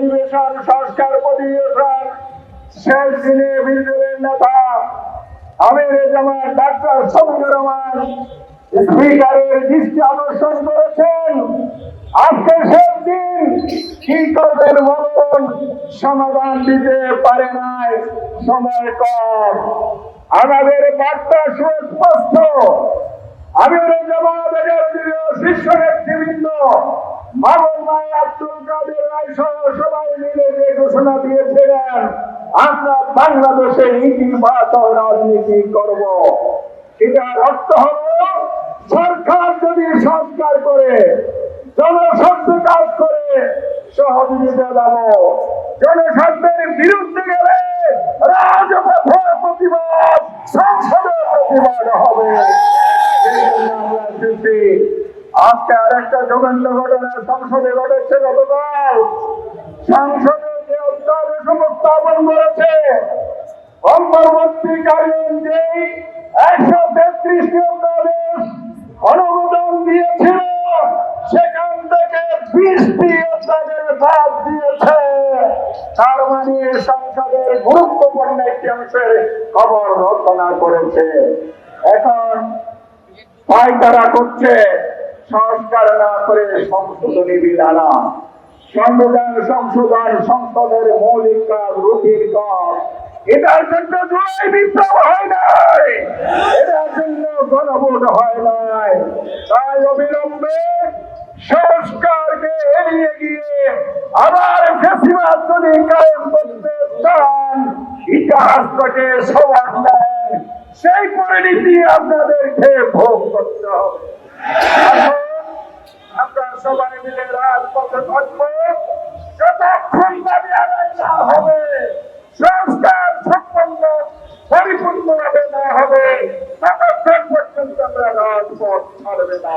অধিবেশন সংস্কার অধিবেশন শেষ দিনে বিরোধীদের নেতা আমির জামাত ডাক্তার শফিকুর রহমান স্পিকারের দৃষ্টি আকর্ষণ করেছেন। আজকে শেষ দিন কি করবেন বলুন, সমাধান দিতে পারে নাই, সময় কম। আমাদের বার্তা সুস্পষ্ট। আমির জামাতের শীর্ষ নেতৃবৃন্দ মামুন ভাই, আব্দুল কাদের রায় সহ সবাই মিলে যে ঘোষণা দিয়েছিলেন, আমরা বাংলাদেশে ইতিবাচক রাজনীতি করব, সেটার অর্থ হলো সরকার যদি সংস্কার করে, জনস্বার্থে কাজ করে সহযোগিতা দেব, জনস্বার্থের বিরুদ্ধে গেলে রাজপথে প্রতিবাদ, সংসদে প্রতিবাদ হবে। আমরা এসেছি। আজকে আরেকটা জঘন্য ঘটনা সংসদে ঘটেছে। গতকাল সংসদে যে অধ্যাদেশ উপস্থাপন করেছে, অন্তর্বর্তীকালীন যে 133টি অধ্যাদেশ অনুমোদন দিয়েছিল, সেখান থেকে 20টি অধ্যাদেশ বাদ দিয়েছে। তার মানে সংসদের গুরুত্বপূর্ণ একটি অংশের খবর রচনা করেছে। এখন পায়তারা করছে সংস্কার না করে সংশোধনী বিল আনা, সংবিধান সংশোধন সংসদের মৌলিক কাজ, রুটির কাজ। এটার জন্য জুলাই বিপ্লব হয় নাই, এটার জন্য গণভোট হয় নাই। তাই অবিলম্বে সংস্কারকে এড়িয়ে গিয়ে আবার ফ্যাসিবাদ যদি কায়েম করতে চান, ইতিহাসটাকে সবার দেন, সেই পরিণতি আপনাদেরকে ভোগ করতে হবে। আমরা সবাই মিলে রাজপথে থাকবো, যতক্ষণ দাবি আদায় না হবে, সংস্কার সম্পন্ন পরিপূর্ণভাবে না হবে, ততক্ষণ পর্যন্ত আমরা রাজপথ ছাড়বে না।